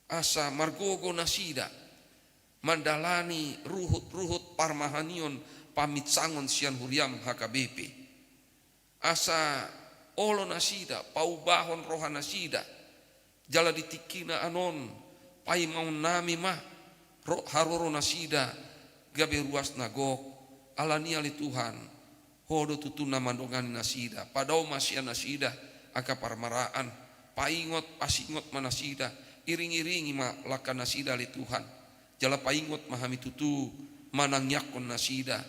asa margogo nasida mandalani ruhut-ruhut parmahanion pamit sangon sian huriam HKBP. Asa olo nasida, paubahon roha nasida, jala ditikina anon, pai maun nami mah, haroro nasida, gabe ruas nagok, alani ali Tuhan, hodo tutuna mandongani nasida, padau masih nasida, aka parmaraan, paingot pasingot manasida, iring-iringi ma laka nasida ali Tuhan, jala paingot mahami tutu, manangyakon nasida,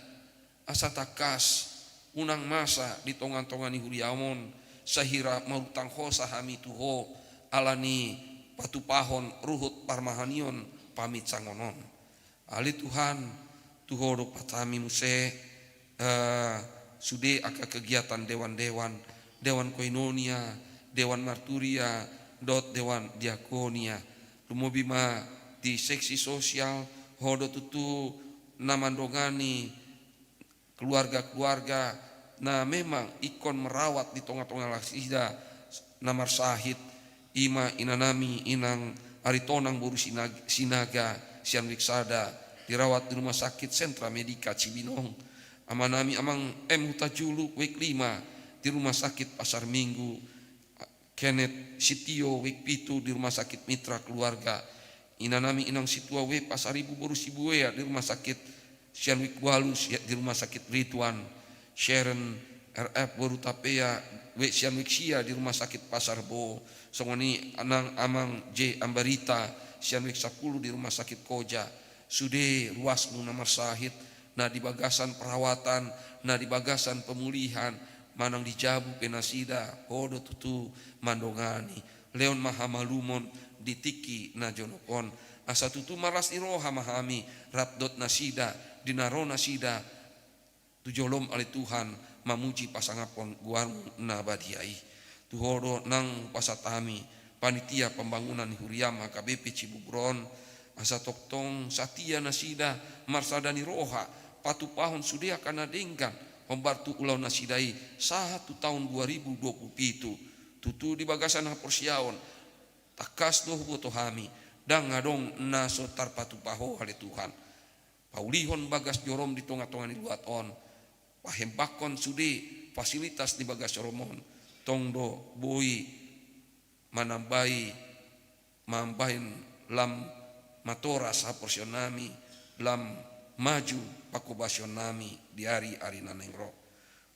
asa takas, unang masa di tongan-tongani huriamon sahira marutang hosa hami tuho alani patupahon ruhut parmahanion pamit sangonon ali Tuhan tuho do patami muse sude aka kegiatan dewan koinonia, dewan marturia, dewan diakonia lumobima di seksi sosial hodo tutu namandongani keluarga-keluarga nah memang ikon merawat di tengah-tengah lasida namar sahid ima inanami inang aritonang boru sinaga sian wiksada dirawat di rumah sakit sentra medika Cibinong amanami amang hutajulu wek 5 di rumah sakit Pasar Minggu Kenneth Sitio wek 7 di rumah sakit Mitra Keluarga inanami inang situa wek Pasaribu boru Sibuea di rumah sakit Sian Wikwalus di rumah sakit Rituan, Sharon RF Boru Tapea, Sian Wiksia di rumah sakit Pasar Bo, songoni anang amang J Ambarita, Sian Wik 10 di rumah sakit Koja, sude ruas namar sahid, nah di bagasan perawatan, nah di bagasan pemulihan, manang dijabu penasida, hodo tutu mandongani, leon mahamalumon ditiki na jonokon, asa tutu maras iroha mahami, rabdot nasida, dinarona sida tujolom ali Tuhan mamuji pasangapon guarmu nabadiai tuhodo nang pasatami panitia pembangunan huriam HKBP Cibubron asa toktong satia nasida marsadani roha patupahon sudia kana dengkan pembartu ulau nasidai 1 tahun 2027 tutu di bagasan haporsiaon takas doh botohami dang ngadong naso tarpatupaho ali Tuhan paulihon bagas jorom di tongah-tongah ni luaton pahempakon sudi fasilitas di bagas joromon tongdo boi manambai mambahin lam matoras haporsionami lam maju pakobasionami di hari nanengro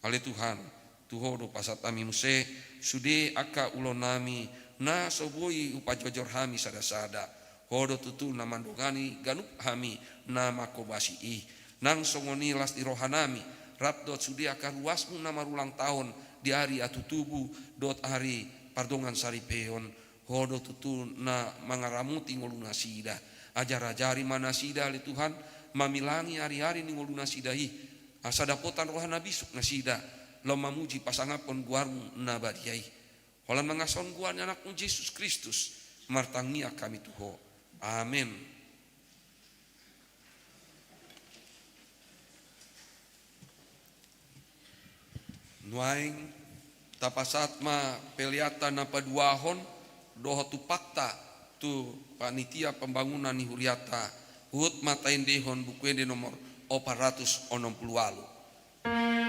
ale Tuhan tuhodo pasatami muse sudi aka ulonami na soboi upajojor hami sada-sada hodo tutu namandongani ganup hami nama kobasi nang songoni las di rohanami rabdot sudi akan ruasmu nama ulang tahun di hari atu tubuh dot hari pardongan saripeon hodo tutu na mangaramuti ngoluna sida ajar-ajari mana sida li Tuhan mamilangi hari-hari ni ngoluna sidahi asa dapotan rohana bisuk nasida lo mamuji pasangapon guarmu nabadiai holan mangason guan anakmu Yesus Kristus martangia kami tuho amin. Nuaing tapasat ma peliata na paduahon doho tu pakta tu panitia pembangunan ni huriata hut matain dehon bukuende nomor 460 alu. Oh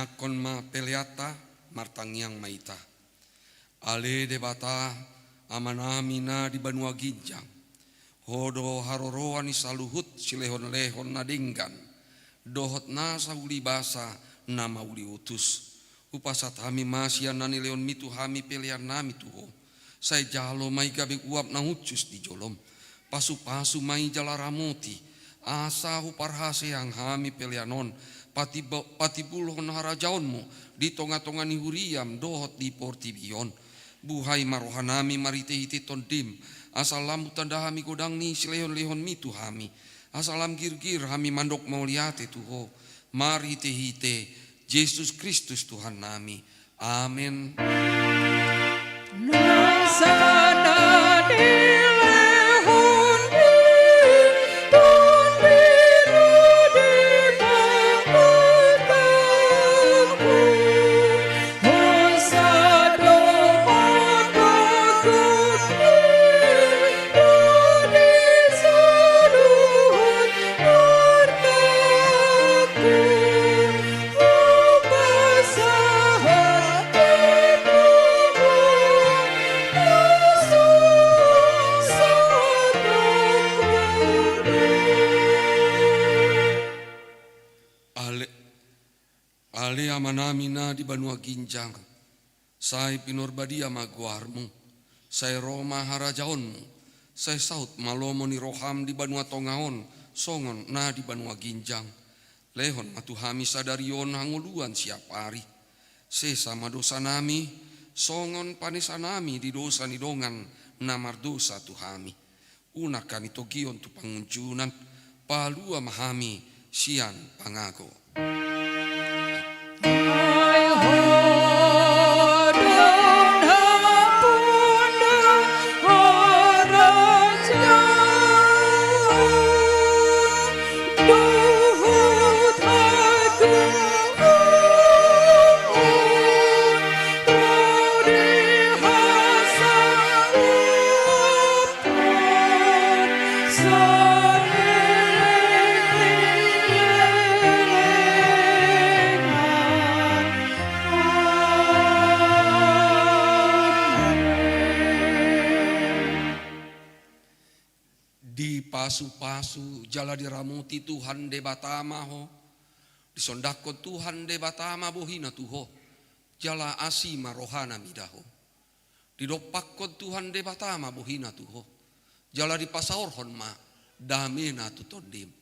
nyakon ma peleata martangiang maita. Ale debata amanami na di Banua Ginjang. Hodo haroroan isaluhut silehon-lehon na dinggan. Dohot na sa uli basa na mauli utus. Upasat hami masya na nileon mitu hami pelian nami tuho. Say jalo may gabi uap na ucus di jolom. Pasu-pasu may jalaramoti. Asa huparhase yang hami pelianon. Patibulhon harajaonmu. Di tonga-tonga ni huriam dohot di portibion. Buhay marohanami maritehiti tondim. Asalam tanda hami godang ni silehon-lehon mitu hami. Asalam gir-gir hami mandok mauliate tuho. Maritehite Yesus Kristus Tuhan nami. Amin. Ale amanami na di Banua Ginjang, say pinurbadia maguarmu, say Roma harajaonmu, say saut malomo ni roham di Banua Tongaon, songon na di Banua Ginjang, lehon matuhami sadarion hanguluan siap hari, sesama dosa nami, songon panesanami di dosa nidongan namar dosa tuhami, unakan itogion tu panguncunan, palua mahami sian pangago. Pasu-pasu jala diramuti Tuhan de batama ho. Disondakko Tuhan de batama bohina tuho. Jala asima rohana midaho. Didopakko Tuhan de batama bohina tuho. Jala dipasaorhon ma damena tutondim.